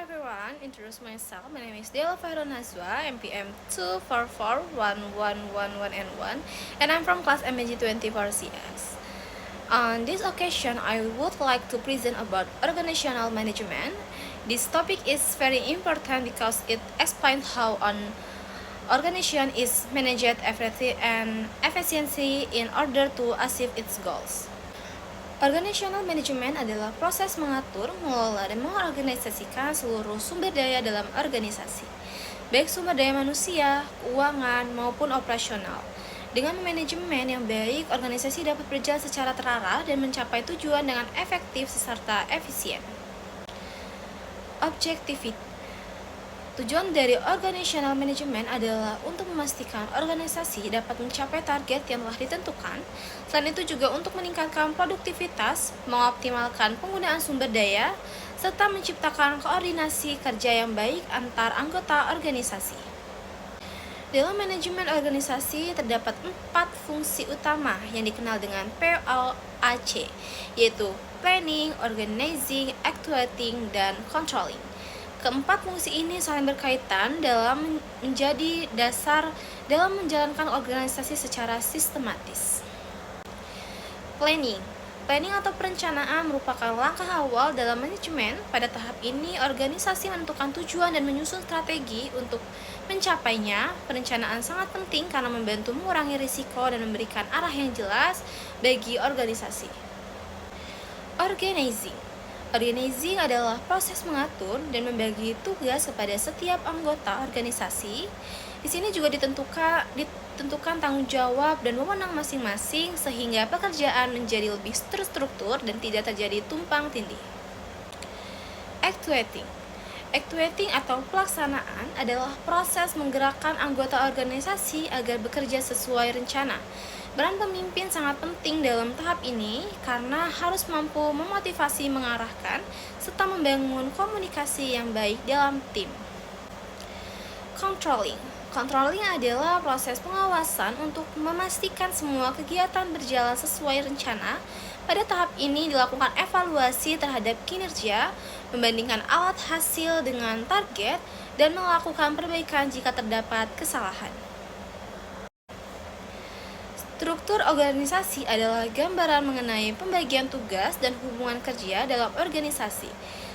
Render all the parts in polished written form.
everyone, introduce myself. My name is Dela Fahron Nazwa, MPM 2441111N1, and I'm from class MG24CS. On this occasion, I would like to present about organizational management. This topic is very important because it explains how an organization is managed effectively and efficiency in order to achieve its goals. Organizational management adalah proses mengatur, mengelola, dan mengorganisasikan seluruh sumber daya dalam organisasi, baik sumber daya manusia, keuangan, maupun operasional. Dengan manajemen yang baik, organisasi dapat berjalan secara terarah dan mencapai tujuan dengan efektif serta efisien. Objectivity. Tujuan dari organizational management adalah untuk memastikan organisasi dapat mencapai target yang telah ditentukan. Selain itu juga untuk meningkatkan produktivitas, mengoptimalkan penggunaan sumber daya, serta menciptakan koordinasi kerja yang baik antar anggota organisasi. Dalam manajemen organisasi terdapat 4 fungsi utama yang dikenal dengan POAC, yaitu planning, organizing, actuating, dan controlling. Keempat fungsi ini saling berkaitan dalam menjadi dasar dalam menjalankan organisasi secara sistematis. Planning atau perencanaan merupakan langkah awal dalam manajemen. Pada tahap ini, organisasi menentukan tujuan dan menyusun strategi untuk mencapainya. Perencanaan sangat penting karena membantu mengurangi risiko dan memberikan arah yang jelas bagi organisasi. Organizing adalah proses mengatur dan membagi tugas kepada setiap anggota organisasi. Di sini juga ditentukan tanggung jawab dan wewenang masing-masing sehingga pekerjaan menjadi lebih terstruktur dan tidak terjadi tumpang tindih. Actuating atau pelaksanaan adalah proses menggerakkan anggota organisasi agar bekerja sesuai rencana. Peran pemimpin sangat penting dalam tahap ini karena harus mampu memotivasi, mengarahkan, serta membangun komunikasi yang baik dalam tim. Controlling adalah proses pengawasan untuk memastikan semua kegiatan berjalan sesuai rencana. Pada tahap ini dilakukan evaluasi terhadap kinerja, membandingkan alat hasil dengan target, dan melakukan perbaikan jika terdapat kesalahan. Struktur organisasi adalah gambaran mengenai pembagian tugas dan hubungan kerja dalam organisasi.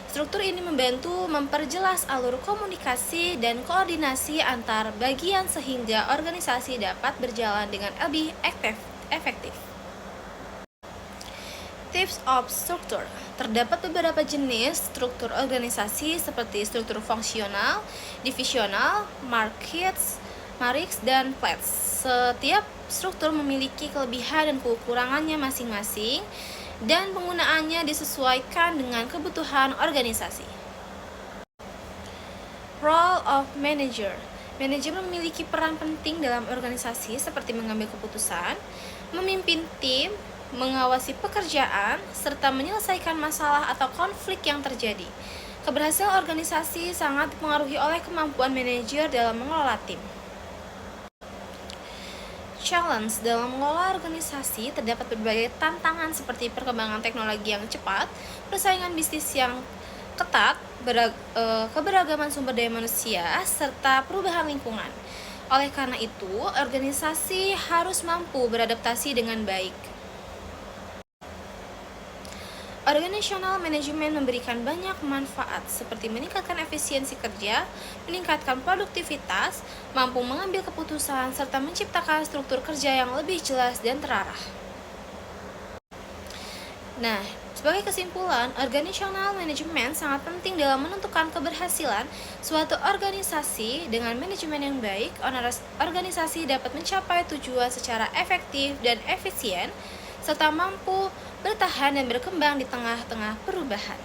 Struktur ini membantu memperjelas alur komunikasi dan koordinasi antar bagian sehingga organisasi dapat berjalan dengan lebih efektif. Types of structure. Terdapat beberapa jenis struktur organisasi seperti struktur fungsional, divisional, matrix, dan flats. Setiap struktur memiliki kelebihan dan kekurangannya masing-masing dan penggunaannya disesuaikan dengan kebutuhan organisasi. Role of manager. Manajer memiliki peran penting dalam organisasi seperti mengambil keputusan, memimpin tim, mengawasi pekerjaan, serta menyelesaikan masalah atau konflik yang terjadi. Keberhasilan organisasi sangat dipengaruhi oleh kemampuan manajer dalam mengelola tim. Challenge. Dalam mengelola organisasi terdapat berbagai tantangan seperti perkembangan teknologi yang cepat, persaingan bisnis yang ketat, keberagaman sumber daya manusia, serta perubahan lingkungan. Oleh karena itu, organisasi harus mampu beradaptasi dengan baik. Organizational management memberikan banyak manfaat seperti meningkatkan efisiensi kerja, meningkatkan produktivitas, mampu mengambil keputusan, serta menciptakan struktur kerja yang lebih jelas dan terarah. Nah, sebagai kesimpulan, organizational management sangat penting dalam menentukan keberhasilan suatu organisasi. Dengan manajemen yang baik, organisasi dapat mencapai tujuan secara efektif dan efisien, serta mampu bertahan dan berkembang di tengah-tengah perubahan.